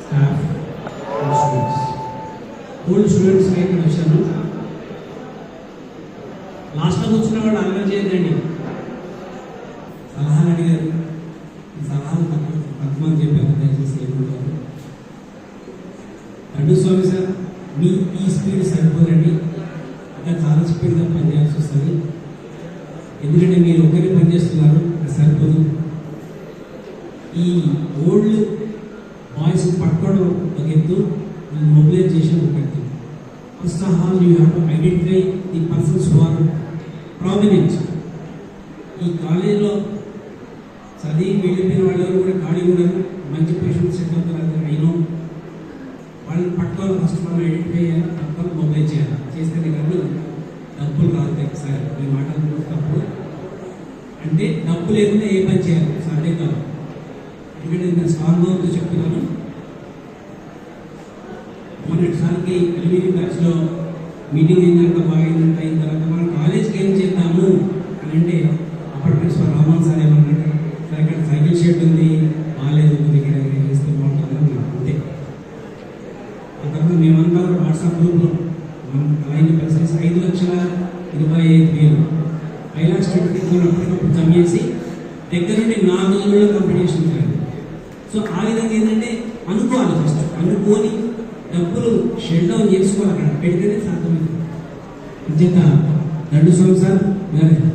staff and students. Old students like వచ్చాను. లాస్ట్లో కూర్చున్న వాడు అలగా చేయదండి. సలహాలు అడిగారు, ఈ సలహాలు తక్కువ అని చెప్పారు. దయచేసి ఏమంటారు? దండు స్వామి సార్, మీ ఈ స్పీడ్ సరిపోదండి, ఇంకా చాలా స్పీడ్గా పనిచేయాల్సి వస్తుంది. ఎందుకంటే మీరు ఒకరి పనిచేస్తున్నారు, అది సరిపోదు. ఈ ఓల్డ్ బాయ్స్ పట్టుకోవడం ఒక ఎత్తు, మొబిలైజేషన్ ఒక ఎత్తు. First of all you have to identify the persons who are prominent. ఈ కాలేజీలో చదివి వెళ్ళిపోయిన వాళ్ళెవరు కూడా ఖాళీ కూడా మంచి పొజిషన్ సెట్ అవుతారు. అయినో వాళ్ళని పట్టుకోవాలి. ఫస్ట్ మనం ఐడెంటిఫై చేయాలి, పట్టుకోవాలి, మొబిలైజ్ చేయాలి. చేస్తేనే కానీ డబ్బులు రాదు. సార్ మీ మాటలు తప్పు. అంటే డబ్బు లేకుండా ఏ పని చేయాలి సాధ్యం కాదు. ఎందుకంటే నేను స్వానుభవంతో చెప్తున్నాను. మొన్నటిసారికి ఎలిమినేట్ బ్యాచ్లో మీటింగ్ అయిందంట, బాగా అయిందంట. అయిన తర్వాత మనం కాలేజ్కి ఏం చేద్దాము అని అంటే అప్పటి ప్రిన్సిపల్ రామన్ సార్ ఏమన్నారంటే, సార్ ఇక్కడ సైకిల్ షెడ్ ఉంది, బాగాలేదు, ఇక్కడ వేస్తే బాగుంటుంది అంతే. ఆ తర్వాత మేమంతా వాట్సాప్ గ్రూప్లో మనం అలాగే పరిస్థితి 5,25,000 ఐలాక్స్ అప్పటికప్పుడు జమ చేసి దగ్గర నుండి 4 రోజుల్లో కంపెనీషన్ చేయాలి. సో ఆ విధంగా ఏంటంటే అనుకోవాలి. ఫస్ట్ అనుకోని డబ్బులు షెడ్ డౌన్ చేసుకోవాలి, అక్కడ పెడితేనే సాధ్యమైంది. అంచేత Dandu Swami sir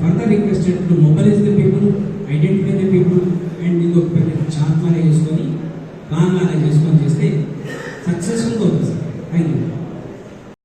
further requested to mobilise the people, identify the people and ఇంకొక పెద్ద చార్ట్ లాగా చేసుకొని ప్లాన్ లాగా చేసుకొని